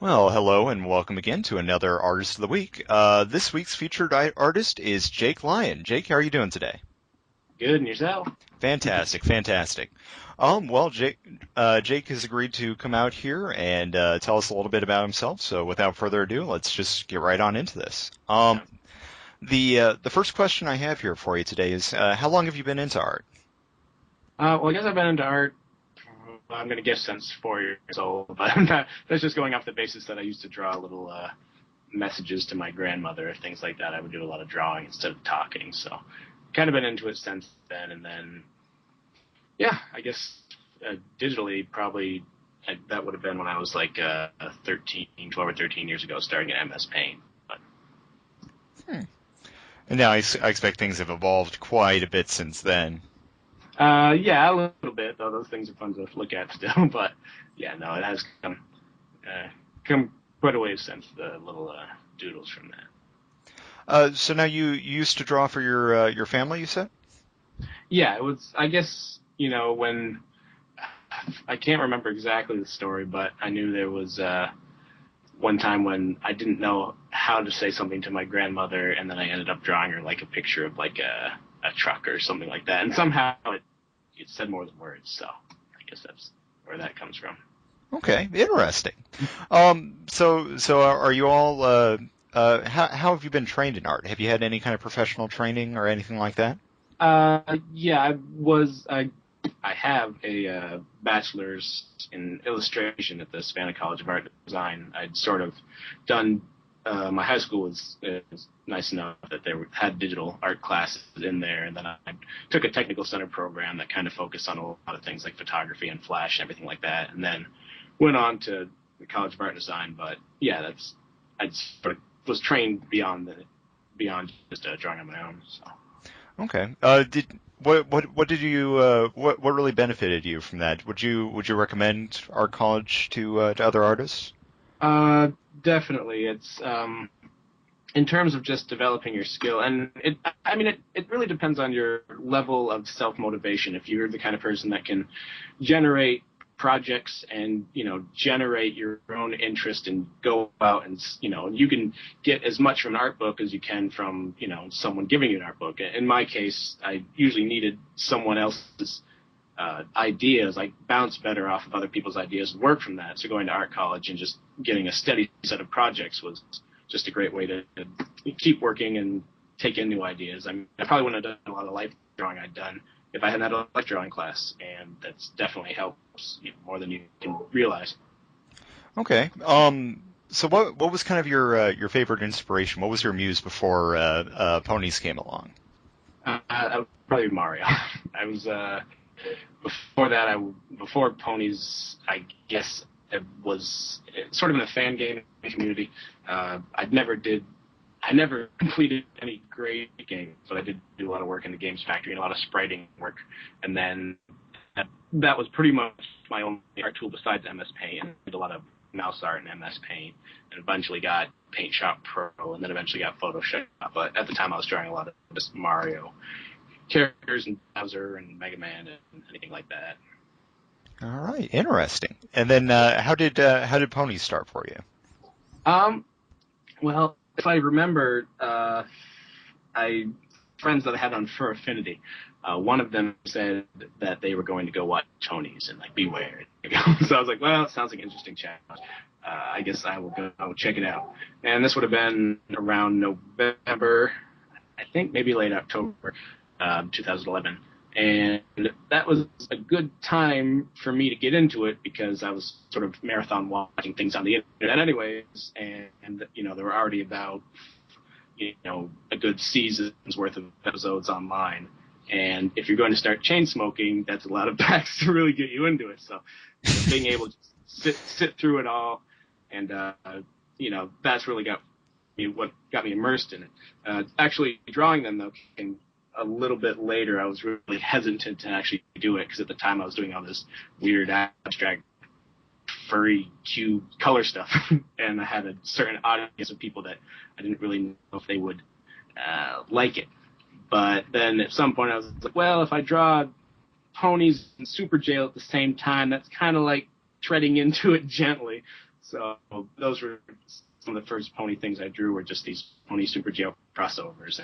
Well, hello and welcome again to another Artist of the Week. This week's featured artist is Jake Lyon. Jake, how are you doing today? Good, and yourself? Fantastic, fantastic. Well, Jake has agreed to come out here and tell us a little bit about himself. So, without further ado, let's just get right on into this. Sounds The first question I have here for you today is, how long have you been into art? well, I guess I've been into art. I'm going to guess since 4 years old, but that's just going off the basis that I used to draw little messages to my grandmother, things like that. I would do a lot of drawing instead of talking, so kind of been into it since then. And then, yeah, I guess digitally, probably that would have been when I was like 12 or 13 years ago, starting in MS Paint. But Hmm. And now I expect things have evolved quite a bit since then. yeah, a little bit, though. Those things are fun to look at still, but yeah, no, it has come quite a ways since the little doodles from that. So now you used to draw for your family, you said? Yeah, it was. I guess when I can't remember exactly the story, but I knew there was one time when I didn't know how to say something to my grandmother, and then I ended up drawing her like a picture of like a truck or something like that, and somehow it said more than words. So I guess that's where that comes from. Okay, interesting. So are you all how have you been trained in art? Have you had any kind of professional training or anything like that? Yeah, I have a bachelor's in illustration at the Savannah College of Art and Design. I'd sort of done. My high school was nice enough that had digital art classes in there, and then I took a technical center program that kind of focused on a lot of things like photography and flash and everything like that, and then went on to the College of Art and Design. But yeah, I sort of was trained beyond just drawing on my own. So. Okay. Did what did you what really benefited you from that? Would you recommend art college to other artists? Uh, Definitely. It's in terms of just developing your skill, and it really depends on your level of self motivation. If you're the kind of person that can generate projects and generate your own interest and go out and you can get as much from an art book as you can from someone giving you an art book. In my case, I usually needed someone else's ideas. I bounce better off of other people's ideas and work from that. So going to art college and just getting a steady set of projects was just a great way to keep working and take in new ideas. I mean, I probably wouldn't have done a lot of life drawing I'd done if I hadn't had a life drawing class, and that's definitely helps more than you can realize. Okay. So what was kind of your favorite inspiration? What was your muse before ponies came along? I would probably Mario. I was before that. Before ponies. I guess it was sort of in the fan game community. I never completed any great games, but I did do a lot of work in the games factory and a lot of spriting work. And then that was pretty much my only art tool besides MS Paint. I did a lot of mouse art in MS Paint, and eventually got Paint Shop Pro, and then eventually got Photoshop. But at the time, I was drawing a lot of just Mario characters and Bowser and Mega Man and anything like that. All right, interesting. And then how did ponies start for you? Um, well, if I remember, I friends that I had on Fur Affinity. One of them said that they were going to go watch Tony's and like beware. So I was like, well, it sounds like an interesting challenge. I guess I will go check it out. And this would have been around November, I think maybe late October, 2011. And that was a good time for me to get into it because I was sort of marathon watching things on the internet anyways. And there were already about, a good season's worth of episodes online. And if you're going to start chain smoking, that's a lot of packs to really get you into it. So being able to sit through it all, and that's really what got me immersed in it. Actually, drawing them though came a little bit later. I was really hesitant to actually do it because at the time I was doing all this weird abstract furry cube color stuff, and I had a certain audience of people that I didn't really know if they would like it. But then at some point I was like, well, if I draw ponies and Super Jail at the same time, that's kind of like treading into it gently. So those were some of the first pony things I drew were just these pony Super Geo crossovers,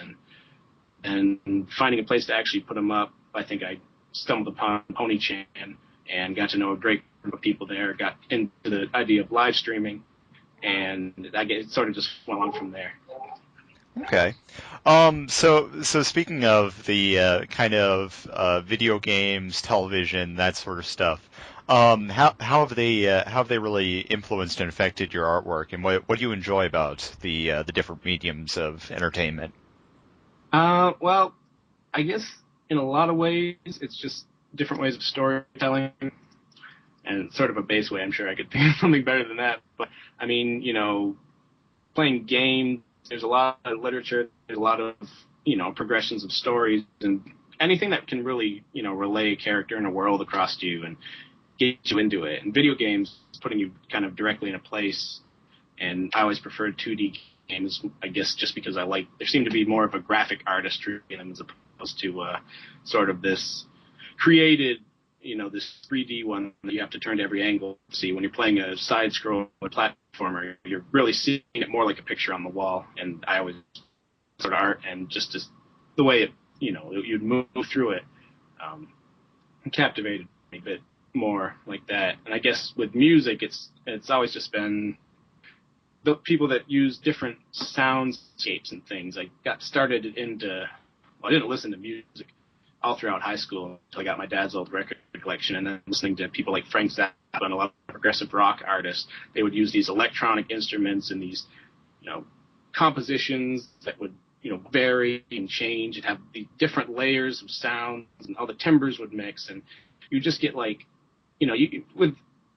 and finding a place to actually put them up. I think I stumbled upon Pony Chan and got to know a great group of people there. Got into the idea of live streaming, and it sort of just went on from there. Okay. So speaking of the video games, television, that sort of stuff, how have they really influenced and affected your artwork, and what do you enjoy about the different mediums of entertainment? Well, I guess in a lot of ways, it's just different ways of storytelling, and sort of a base way. I'm sure I could think of something better than that. But I mean, playing games, there's a lot of literature, there's a lot of, progressions of stories, and anything that can really, relay a character in a world across to you and get you into it. And video games, putting you kind of directly in a place. And I always preferred 2D games, I guess, just because there seemed to be more of a graphic artistry in them as opposed to sort of this created, this 3D one that you have to turn to every angle to see. When you're playing a side-scroll platformer, you're really seeing it more like a picture on the wall. And I always sort of art, and just the way it, you'd move through it, captivated me a bit more like that. And I guess with music, it's always just been the people that use different soundscapes and things. I got started I didn't listen to music all throughout high school until I got my dad's old record collection, and then listening to people like Frank Zappa and a lot of progressive rock artists. They would use these electronic instruments and these, compositions that would, vary and change and have these different layers of sounds, and all the timbres would mix, and you just get with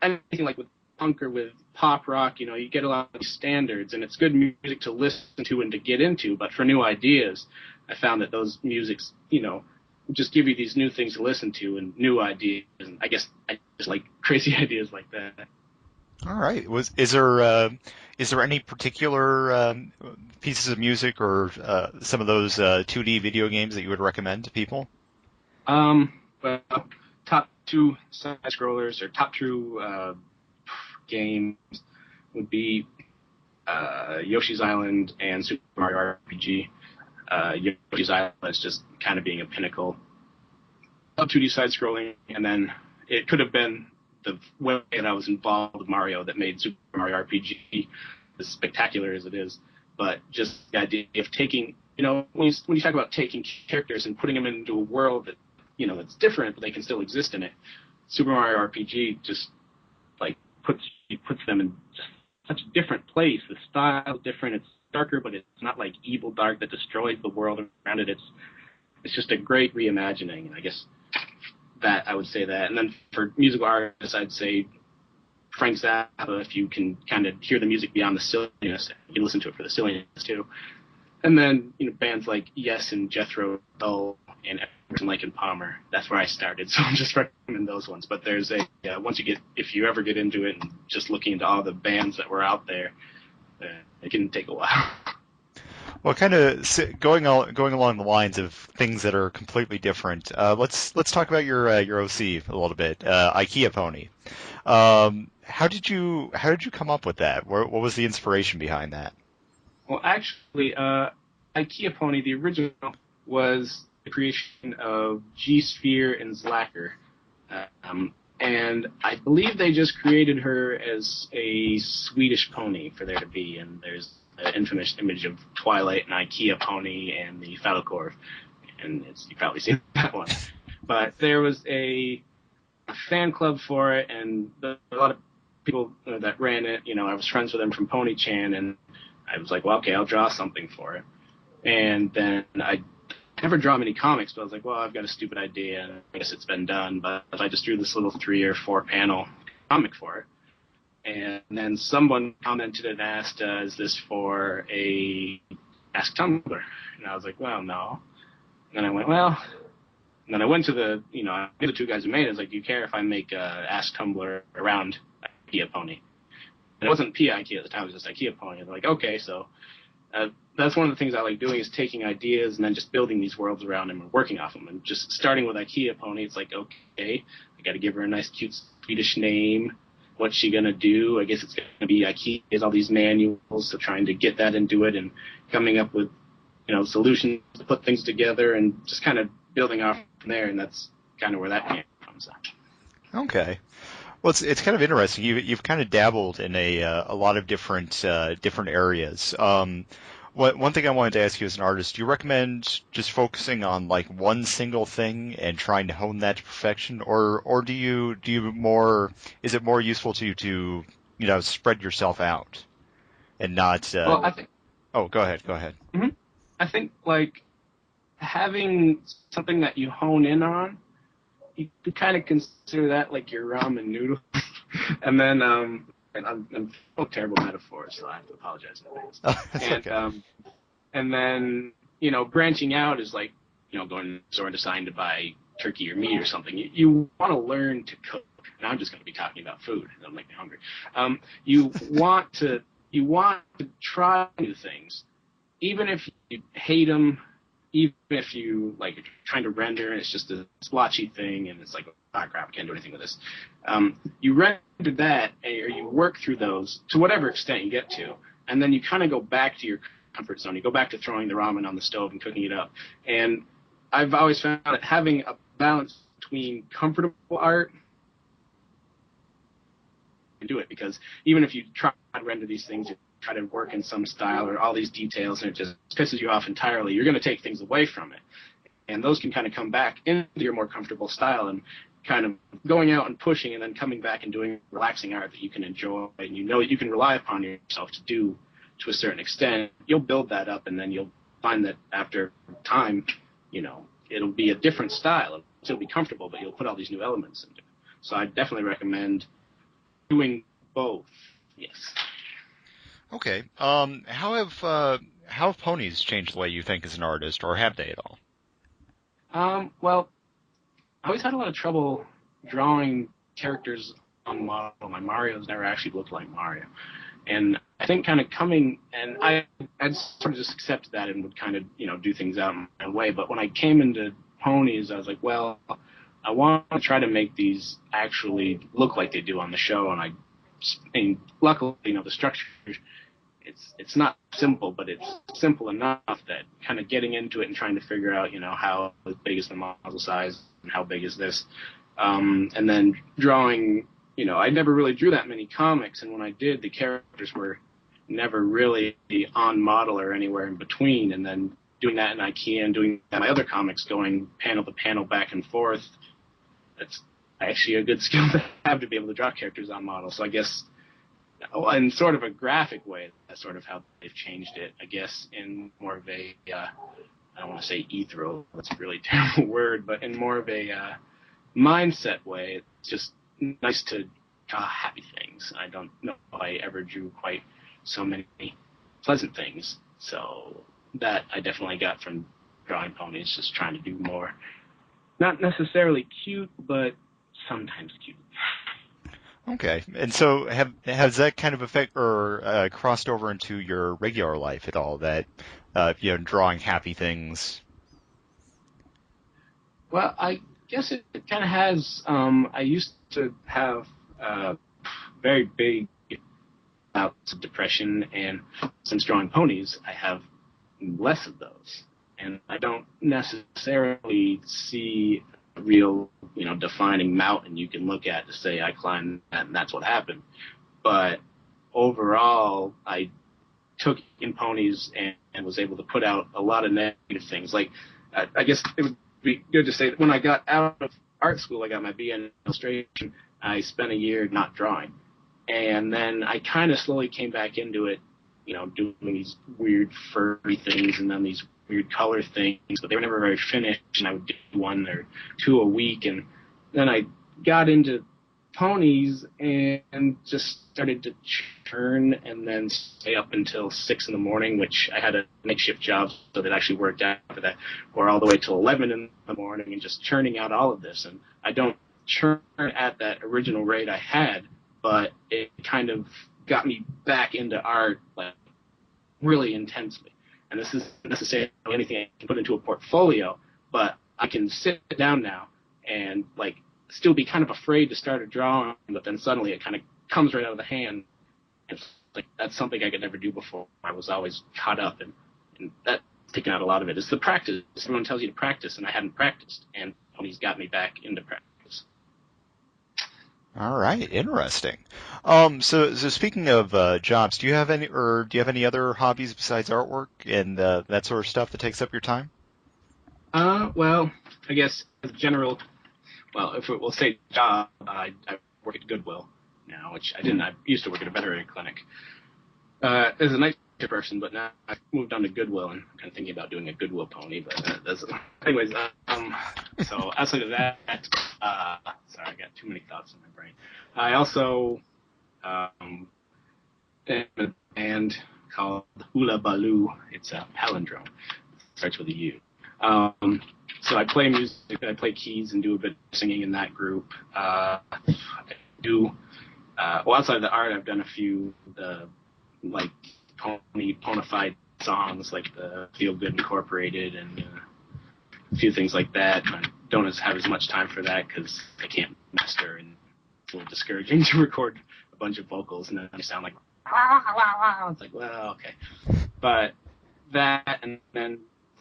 anything like with punk or with pop rock, you get a lot of these standards, and it's good music to listen to and to get into. But for new ideas, I found that those musics, just give you these new things to listen to and new ideas. And I guess I just like crazy ideas like that. All right. Is there any particular pieces of music or some of those 2D video games that you would recommend to people? Well, top two side scrollers or top two games would be Yoshi's Island and Super Mario RPG. Yoshi's Island is just kind of being a pinnacle of 2D side scrolling, and then it could have been the way that I was involved with Mario that made Super Mario RPG as spectacular as it is. But just the idea of taking, when you talk about taking characters and putting them into a world that, that's different, but they can still exist in it, Super Mario RPG just puts them in just such a different place. The style is different. It's darker, but it's not like evil dark that destroys the world around it. It's just a great reimagining, and I guess that I would say that. And then for musical artists, I'd say Frank Zappa. If you can kind of hear the music beyond the silliness, you can listen to it for the silliness too. And then bands like Yes and Jethro Tull and Emerson, Lake and Palmer. That's where I started, so I'm just recommending those ones. But there's if you ever get into it and just looking into all the bands that were out there, it can take a while. Well, kind of going along the lines of things that are completely different. Let's talk about your OC a little bit. Ikea Pony. How did you come up with that? What was the inspiration behind that? Well, actually, Ikea Pony, the original, was the creation of G Sphere and Zlacker. And I believe they just created her as a Swedish pony for there to be. And there's the infamous image of Twilight and Ikea Pony and the Falcorp. And you've probably seen that one. But there was a fan club for it, and a lot of people that ran it, I was friends with them from Pony Chan, and I was like, well, okay, I'll draw something for it. And then I never draw many comics, but I was like, well, I've got a stupid idea, and I guess it's been done. But I just drew this little 3 or 4 panel comic for it. And then someone commented and asked, is this for a Ask Tumblr? And I was like, well, no. And then I went, well. And then I went to the the 2 guys who made it. I was like, do you care if I make Ask Tumblr around Ikea Pony? And it wasn't P-Ikea at the time, it was just Ikea Pony. They're like, okay, so that's one of the things I like doing, is taking ideas and then just building these worlds around them and working off them. And just starting with Ikea Pony, it's like, okay, I got to give her a nice, cute Swedish name. what's she gonna do? I guess it's gonna be Ikea, all these manuals, so trying to get that into it and coming up with solutions to put things together and just kind of building off from there. And that's kind of where that came from. So. Okay. Well, it's kind of interesting. You've kind of dabbled in a lot of different areas. One thing I wanted to ask you as an artist, do you recommend just focusing on like one single thing and trying to hone that to perfection, or do you more is it more useful to you to spread yourself out and not? Well, I think. Oh, go ahead. Go ahead. Mhm. I think like having something that you hone in on, you could kind of consider that like your ramen noodles, and then and I'm full of terrible metaphors, so I have to apologize in advance. That's And okay. and then branching out is like going to the store and deciding to buy turkey or meat or something. You want to learn to cook. And I'm just going to be talking about food. That'll make me hungry. You want to try new things, even if you hate them, even if you like you're trying to render and it's just a splotchy thing and it's like, oh crap, I can't do anything with this. You render that or you work through those to whatever extent you get to, and then you kind of go back to your comfort zone. You go back to throwing the ramen on the stove and cooking it up. And I've always found that having a balance between comfortable art and do it, because even if you try to render these things, you try to work in some style or all these details and it just pisses you off entirely, you're going to take things away from it. And those can kind of come back into your more comfortable style and kind of going out and pushing and then coming back and doing relaxing art that you can enjoy and you can rely upon yourself to do to a certain extent. You'll build that up and then you'll find that after time, it'll be a different style. It'll still be comfortable, but you'll put all these new elements into it. So I definitely recommend doing both. Yes. Okay. How have ponies changed the way you think as an artist, or have they at all? Well, I always had a lot of trouble drawing characters on model. My Mario's never actually looked like Mario. And I think kind of I'd sort of just accepted that and would kind of, do things out in my own way. But when I came into ponies, I was like, well, I want to try to make these actually look like they do on the show. And luckily, the structure, it's not simple, but it's simple enough that kind of getting into it and trying to figure out, how big is the model size and how big is this. And then drawing, I never really drew that many comics. And when I did, the characters were never really on model or anywhere in between. And then doing that in Ikea and doing that in my other comics, going panel to panel back and forth, that's actually a good skill to have to be able to draw characters on model. So I guess in sort of a graphic way, that's sort of how they've changed it, I guess, in more of a, I don't want to say ethereal, that's a really terrible word, but in more of a mindset way. It's just nice to draw happy things. I don't know if I ever drew quite so many pleasant things. So that I definitely got from drawing ponies, just trying to do more. Not necessarily cute, but sometimes cute. Okay. And so has that kind of effect or crossed over into your regular life at all? That drawing happy things. Well, I guess it kind of has. I used to have very big bouts of depression, and since drawing ponies, I have less of those. And I don't necessarily see a real, defining mountain you can look at to say I climbed that and that's what happened. But overall, I took in ponies and was able to put out a lot of negative things. Like, I guess it would be good to say that when I got out of art school, I got my BA in illustration. I spent a year not drawing. And then I kind of slowly came back into it, doing these weird furry things and then these weird color things, but they were never very finished, and I would do one or two a week. And then I got into ponies and just started to churn and then stay up until 6 in the morning, which I had a makeshift job, so that actually worked out for that, or all the way till 11 in the morning and just churning out all of this. And I don't churn at that original rate I had, but it kind of got me back into art like really intensely. And this isn't necessarily anything I can put into a portfolio, but I can sit down now and like still be kind of afraid to start a drawing, but then suddenly it kind of comes right out of the hand. It's like that's something I could never do before. I was always caught up, and that's taken out a lot of it. It's the practice. Everyone tells you to practice, and I hadn't practiced, and ponies got me back into practice. All right, interesting. So speaking of jobs, do you have any other hobbies besides artwork and that sort of stuff that takes up your time? Well, I guess as general, well, if we'll say job, I work at Goodwill now, which I didn't. I used to work at a veterinary clinic as a night shift person, but now I've moved on to Goodwill and kind of thinking about doing a Goodwill pony. But that's, anyways, so outside of that, sorry, I got too many thoughts in my brain. I also in a band called Hula Baloo. It's a palindrome. It starts with a U. So I play music, I play keys and do a bit of singing in that group. I do, well, outside of the art, I've done a few, like, ponified songs, like the Feel Good Incorporated and a few things like that. I don't have as much time for that because I can't master, and it's a little discouraging to record a bunch of vocals and then they sound like, it's like, well, okay. But that, and then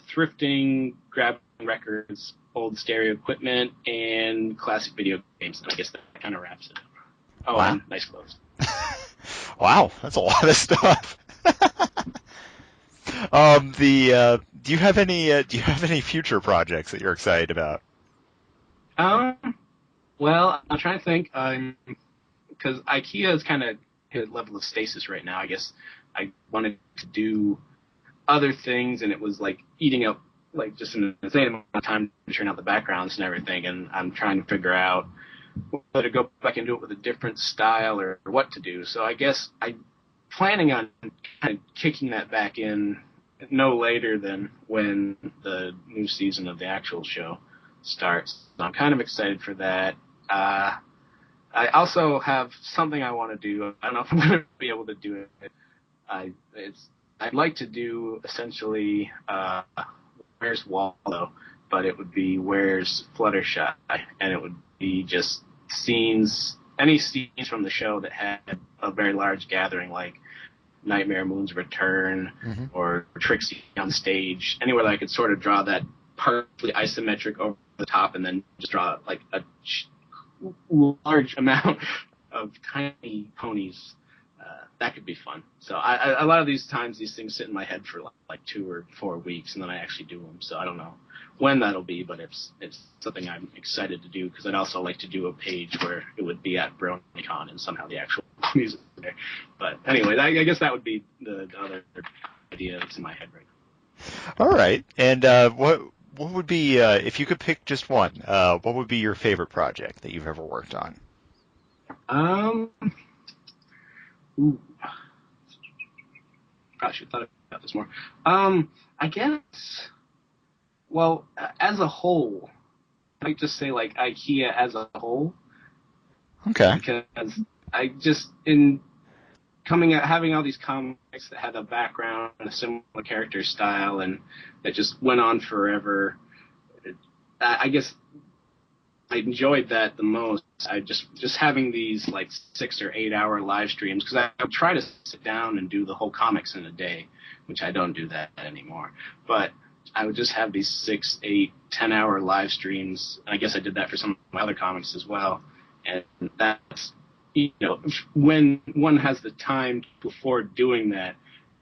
thrifting, grabbing records, old stereo equipment, and classic video games. And I guess that kind of wraps it up. Oh, Wow. and nice clothes. Wow, that's a lot of stuff. Do you have any future projects that you're excited about? Well, I'm trying to think, because Ikea is kind of hit a level of stasis right now. I guess I wanted to do other things, and it was like eating up like just an insane amount of time to turn out the backgrounds and everything. And I'm trying to figure out whether to go back and do it with a different style or what to do. So I guess I'm planning on kind of kicking that back in no later than when the new season of the actual show starts. So I'm kind of excited for that. I also have something I want to do. I don't know if I'm going to be able to do it. I'd like to do essentially Where's Waldo, but it would be Where's Fluttershy, and it would be just any scenes from the show that had a very large gathering, like Nightmare Moon's Return or Trixie on stage, anywhere that I could sort of draw that partly isometric over the top and then just draw like a large amount of tiny ponies. That could be fun. So a lot of these times these things sit in my head for like 2 or 4 weeks, and then I actually do them. So I don't know when that'll be, but it's something I'm excited to do, because I'd also like to do a page where it would be at BronyCon and somehow the actual music is there. But anyway, I guess that would be the other idea that's in my head right now. All right. And what would be if you could pick just one? What would be your favorite project that you've ever worked on? Ooh. Probably should have thought about this more. I guess, well, as a whole, I might just say like IKEA as a whole. Okay. Because I just, having all these comics that had a background and a similar character style and that just went on forever, I guess I enjoyed that the most. I just having these like 6 or 8 hour live streams, because I try to sit down and do the whole comics in a day, which I don't do that anymore. But I would just have these 6, 8, 10 hour live streams. And I guess I did that for some of my other comics as well. And that's, when one has the time to afford doing that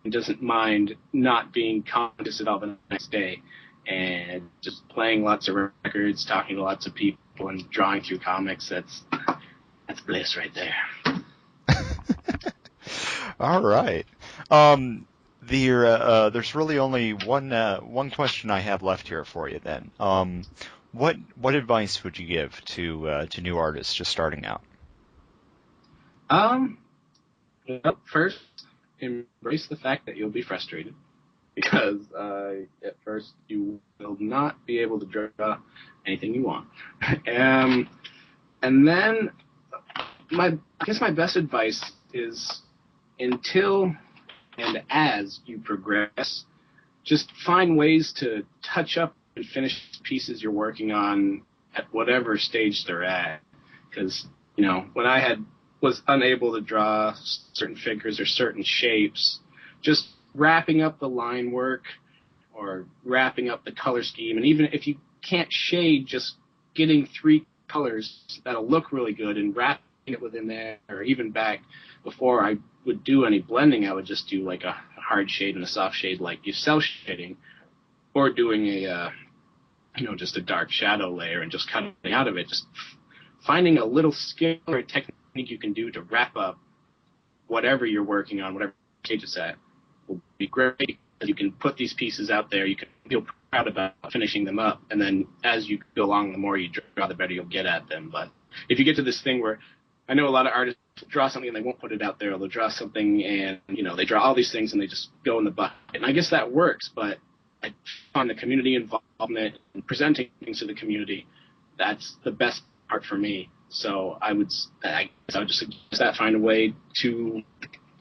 and doesn't mind not being conscious at all the next day, and just playing lots of records, talking to lots of people, and drawing through comics, that's bliss right there. All right. There's really only one question I have left here for you then. What advice would you give to new artists just starting out? Well, first, embrace the fact that you'll be frustrated, because at first you will not be able to draw anything you want. And then I guess my best advice is, until and as you progress, just find ways to touch up and finish pieces you're working on at whatever stage they're at. Because, when I had was unable to draw certain figures or certain shapes, just wrapping up the line work or wrapping up the color scheme. And even if you can't shade, just getting 3 colors that'll look really good and wrapping it within there. Or even back before I would do any blending, I would just do like a hard shade and a soft shade like you cell shading, or doing a just a dark shadow layer and just cutting out of it. Just finding a little skill or technique you can do to wrap up whatever you're working on, whatever stage it's at, will be great. You can put these pieces out there. You can feel proud about finishing them up. And then as you go along, the more you draw, the better you'll get at them. But if you get to this thing where I know a lot of artists draw something and they won't put it out there, or they'll draw something and, they draw all these things and they just go in the bucket. And I guess that works, but I find the community involvement and presenting things to the community, that's the best part for me. So I would just suggest that, find a way to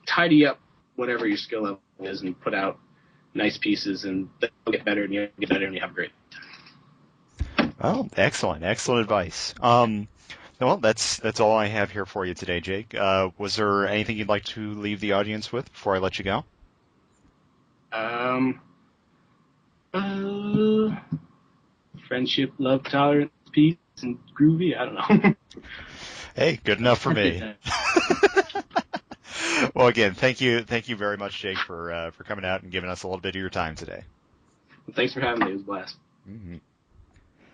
tidy up whatever your skill level is and put out nice pieces, and they'll get better and you get better and you have a great time. Oh, excellent advice. Well, that's all I have here for you today, Jake. Was there anything you'd like to leave the audience with before I let you go? Friendship, love, tolerance, peace, and groovy. I don't know. Hey, good enough for me. Well, again, thank you very much, Jake, for coming out and giving us a little bit of your time today. Thanks for having me. It was a blast. Mm-hmm.